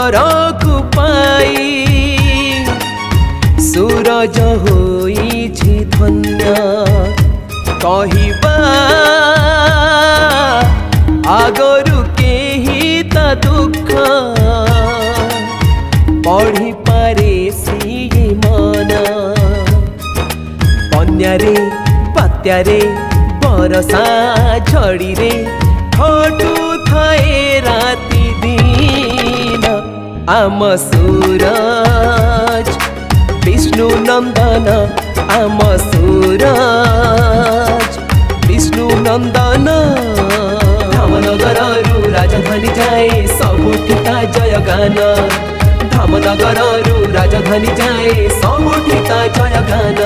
नगर को पाई सूरज होइछि धन्य कहिबा आगरु केही ता दुख पढ़ी पारे सिए मन बन्यारे बात्यारे बरसा झड़ी रे खटु थाए राति दिन आम सूरज विष्णु नंदन आम सूरज विष्णु नंदन धामनगर राजधानी जाए सबुठिता जयगान धामनगर राजधानी जाए सबुठिता जयगान।